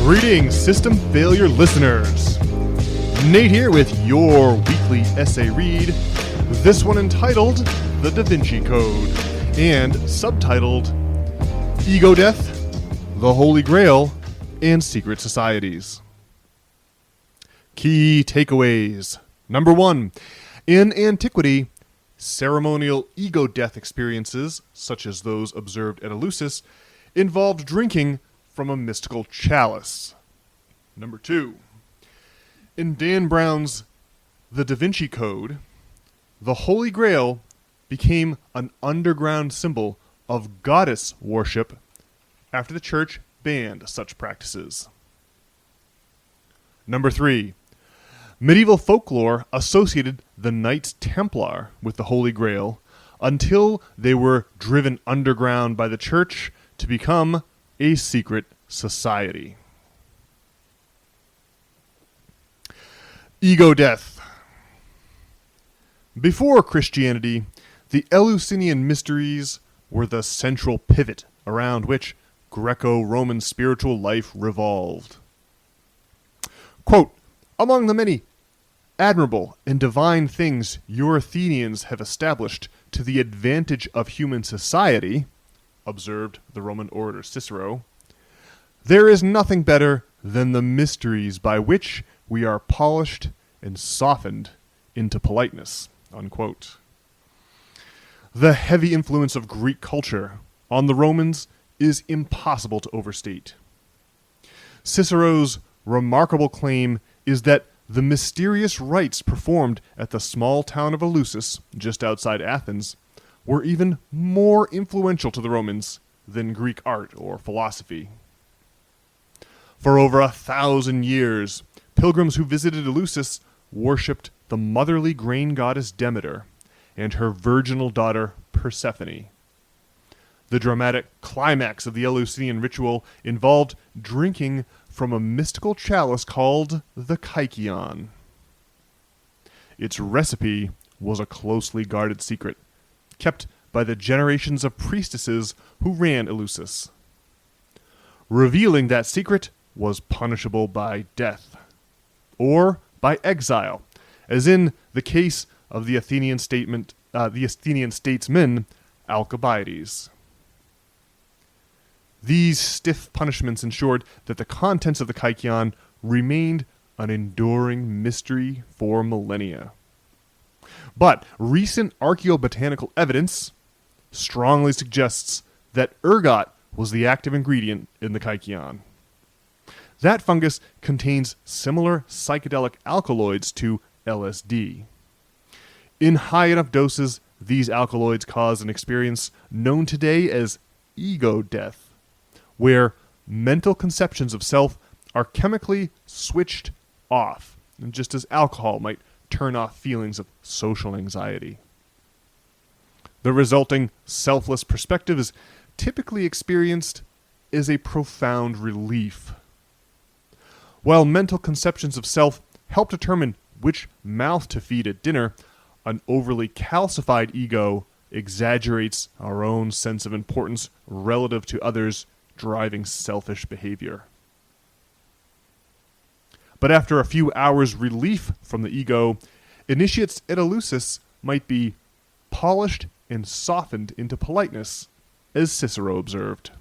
Greetings, System Failure listeners. Nate here with your weekly essay read, this one entitled The Da Vinci Code, and subtitled Ego Death, the Holy Grail, and Secret Societies. Key takeaways. Number 1. In antiquity, ceremonial ego death experiences, such as those observed at Eleusis, involved drinking from a mystical chalice. Number 2. In Dan Brown's The Da Vinci Code, the Holy Grail became an underground symbol of goddess worship after the church banned such practices. Number 3. Medieval folklore associated the Knights Templar with the Holy Grail until they were driven underground by the church to become a secret society. Ego death. Before Christianity, the Eleusinian mysteries were the central pivot around which Greco-Roman spiritual life revolved. Quote, among the many admirable and divine things your Athenians have established to the advantage of human society, observed the Roman orator Cicero, there is nothing better than the mysteries by which we are polished and softened into politeness. Unquote. The heavy influence of Greek culture on the Romans is impossible to overstate. Cicero's remarkable claim is that the mysterious rites performed at the small town of Eleusis, just outside Athens, were even more influential to the Romans than Greek art or philosophy. For over 1,000 years, pilgrims who visited Eleusis worshipped the motherly grain goddess Demeter and her virginal daughter Persephone. The dramatic climax of the Eleusinian ritual involved drinking from a mystical chalice called the Kykeon. Its recipe was a closely guarded secret, kept by the generations of priestesses who ran Eleusis. Revealing that secret was punishable by death, or by exile, as in the case of the Athenian statesman Alcibiades. These stiff punishments ensured that the contents of the Kykeon remained an enduring mystery for millennia. But recent archaeobotanical evidence strongly suggests that ergot was the active ingredient in the Kykeon. That fungus contains similar psychedelic alkaloids to LSD. In high enough doses, these alkaloids cause an experience known today as ego death, where mental conceptions of self are chemically switched off, just as alcohol might turn off feelings of social anxiety. The resulting selfless perspective is typically experienced as a profound relief. While mental conceptions of self help determine which mouth to feed at dinner, an overly calcified ego exaggerates our own sense of importance relative to others, driving selfish behavior. But after a few hours' relief from the ego, initiates at Eleusis might be polished and softened into politeness, as Cicero observed.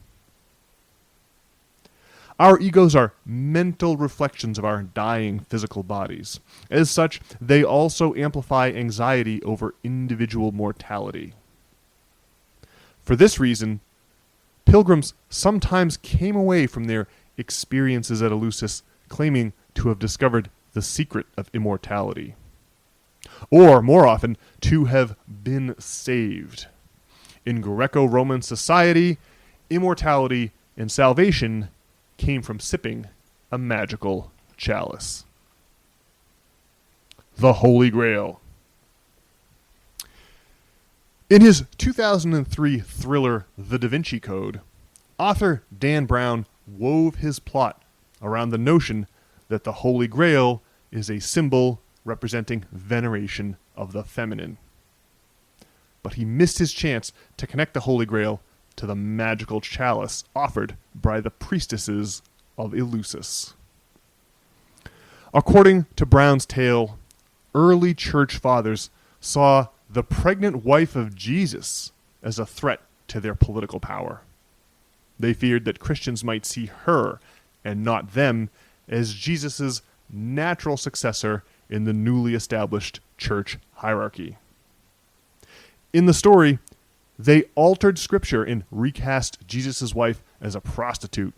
Our egos are mental reflections of our dying physical bodies. As such, they also amplify anxiety over individual mortality. For this reason, pilgrims sometimes came away from their experiences at Eleusis claiming to have discovered the secret of immortality, or more often, to have been saved. In Greco-Roman society, immortality and salvation came from sipping a magical chalice. The Holy Grail. In his 2003 thriller, The Da Vinci Code, author Dan Brown wove his plot around the notion that the Holy Grail is a symbol representing veneration of the feminine. But he missed his chance to connect the Holy Grail to the magical chalice offered by the priestesses of Eleusis. According to Brown's tale, early church fathers saw the pregnant wife of Jesus as a threat to their political power. They feared that Christians might see her, and not them, as Jesus' natural successor in the newly established church hierarchy. In the story, they altered scripture and recast Jesus' wife as a prostitute,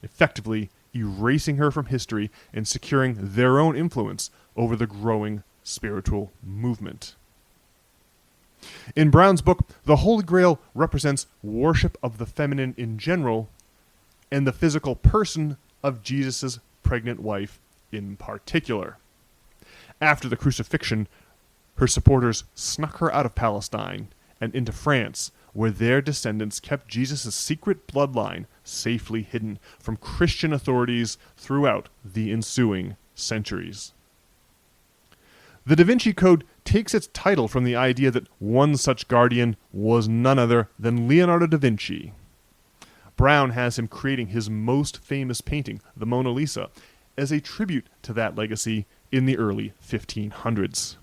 effectively erasing her from history and securing their own influence over the growing spiritual movement. In Brown's book, the Holy Grail represents worship of the feminine in general and the physical person of Jesus' pregnant wife in particular. After the crucifixion, her supporters snuck her out of Palestine and into France, where their descendants kept Jesus' secret bloodline safely hidden from Christian authorities throughout the ensuing centuries. The Da Vinci Code takes its title from the idea that one such guardian was none other than Leonardo da Vinci. Brown has him creating his most famous painting, the Mona Lisa, as a tribute to that legacy in the early 1500s.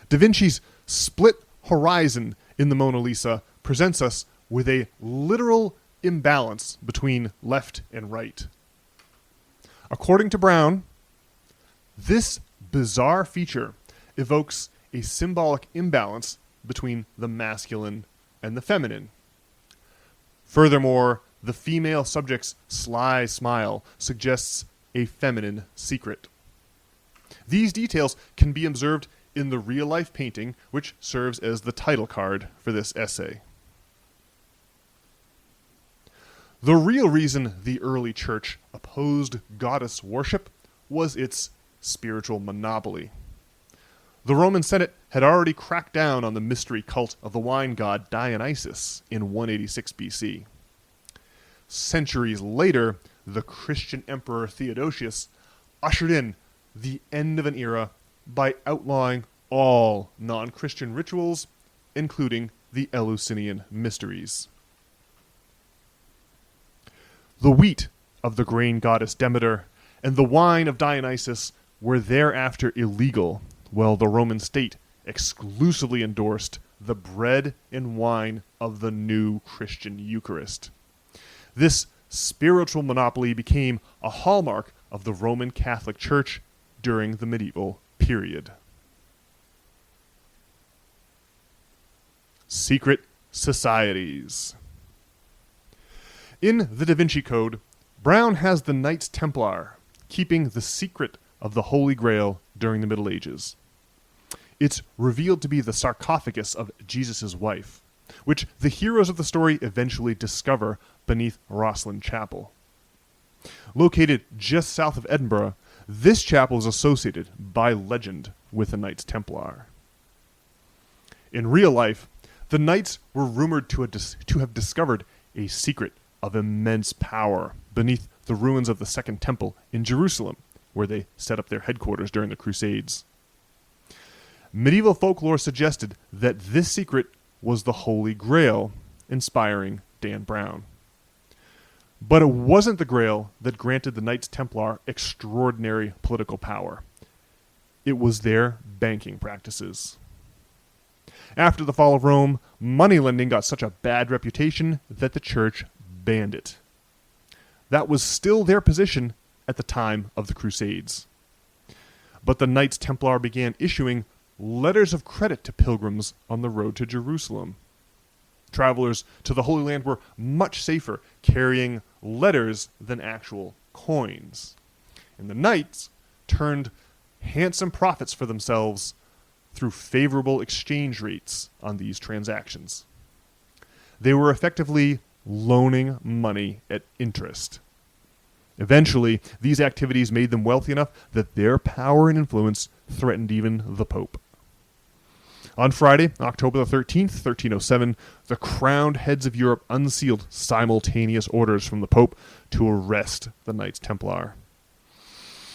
Da Vinci's split horizon in the Mona Lisa presents us with a literal imbalance between left and right. According to Brown, this bizarre feature evokes a symbolic imbalance between the masculine and the feminine. Furthermore, the female subject's sly smile suggests a feminine secret. These details can be observed in the real-life painting, which serves as the title card for this essay. The real reason the early church opposed goddess worship was its spiritual monopoly. The Roman Senate had already cracked down on the mystery cult of the wine god Dionysus in 186 BC. Centuries later, the Christian emperor Theodosius ushered in the end of an era by outlawing all non-Christian rituals, including the Eleusinian mysteries. The wheat of the grain goddess Demeter and the wine of Dionysus were thereafter illegal, while the Roman state exclusively endorsed the bread and wine of the new Christian Eucharist. This spiritual monopoly became a hallmark of the Roman Catholic Church during the medieval period. Secret societies. In the Da Vinci Code, Brown has the Knights Templar keeping the secret of the Holy Grail during the Middle Ages. It's revealed to be the sarcophagus of Jesus' wife, which the heroes of the story eventually discover beneath Rosslyn Chapel. Located just south of Edinburgh, this chapel is associated by legend with the Knights Templar. In real life, the Knights were rumored to have discovered a secret of immense power beneath the ruins of the Second Temple in Jerusalem, where they set up their headquarters during the Crusades. Medieval folklore suggested that this secret was the Holy Grail, inspiring Dan Brown. But it wasn't the Grail that granted the Knights Templar extraordinary political power. It was their banking practices. After the fall of Rome, moneylending got such a bad reputation that the church banned it. That was still their position at the time of the Crusades. But the Knights Templar began issuing letters of credit to pilgrims on the road to Jerusalem. Travelers to the Holy Land were much safer carrying letters than actual coins. And the Knights turned handsome profits for themselves through favorable exchange rates on these transactions. They were effectively loaning money at interest. Eventually, these activities made them wealthy enough that their power and influence threatened even the Pope. On Friday, October the 13th, 1307, the crowned heads of Europe unsealed simultaneous orders from the Pope to arrest the Knights Templar.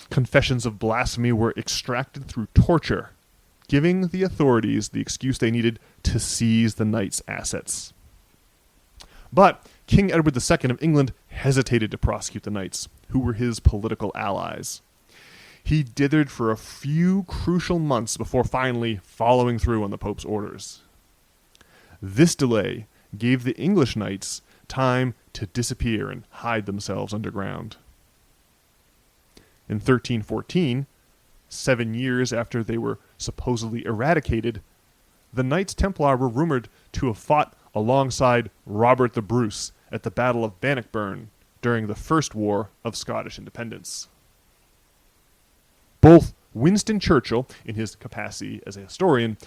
Confessions of blasphemy were extracted through torture, giving the authorities the excuse they needed to seize the Knights' assets. But King Edward II of England hesitated to prosecute the knights, who were his political allies. He dithered for a few crucial months before finally following through on the Pope's orders. This delay gave the English knights time to disappear and hide themselves underground. In 1314, 7 years after they were supposedly eradicated, the Knights Templar were rumored to have fought alongside Robert the Bruce at the Battle of Bannockburn during the First War of Scottish Independence. Both Winston Churchill, in his capacity as a historian,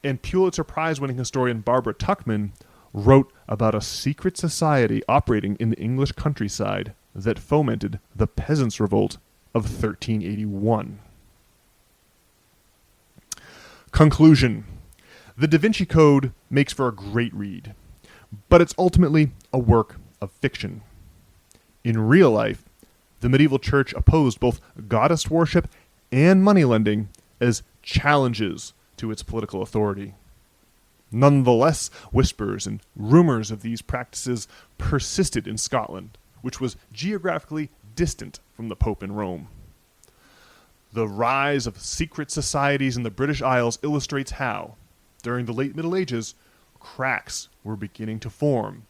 and Pulitzer Prize-winning historian Barbara Tuchman wrote about a secret society operating in the English countryside that fomented the Peasants' Revolt of 1381. Conclusion. The Da Vinci Code makes for a great read, but it's ultimately a work of fiction. In real life, the medieval church opposed both goddess worship and moneylending as challenges to its political authority. Nonetheless, whispers and rumors of these practices persisted in Scotland, which was geographically distant from the Pope in Rome. The rise of secret societies in the British Isles illustrates how, during the late Middle Ages, cracks were beginning to form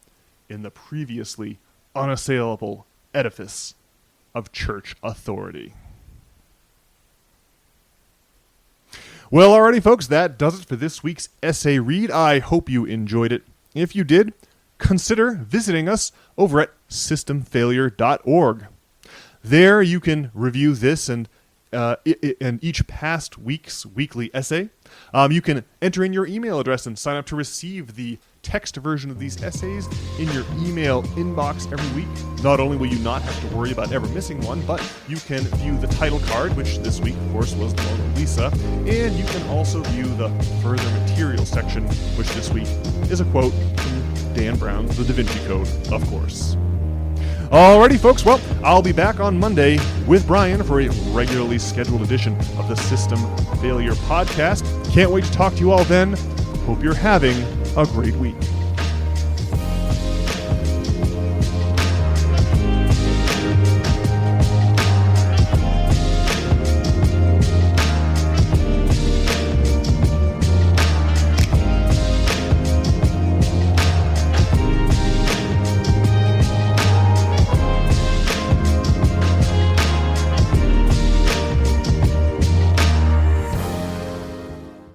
in the previously unassailable edifice of church authority. Well, alrighty, folks, that does it for this week's essay read. I hope you enjoyed it. If you did, consider visiting us over at systemfailure.org. There you can review this and each past week's weekly essay. You can enter in your email address and sign up to receive the text version of these essays in your email inbox every week. Not only will you not have to worry about ever missing one, but you can view the title card, which this week, of course, was the Mona Lisa, and you can also view the further material section, which this week is a quote from Dan Brown's The Da Vinci Code, of course. Alrighty, folks, well, I'll be back on Monday with Brian for a regularly scheduled edition of the System Failure Podcast. Can't wait to talk to you all then. Hope you're having a great week.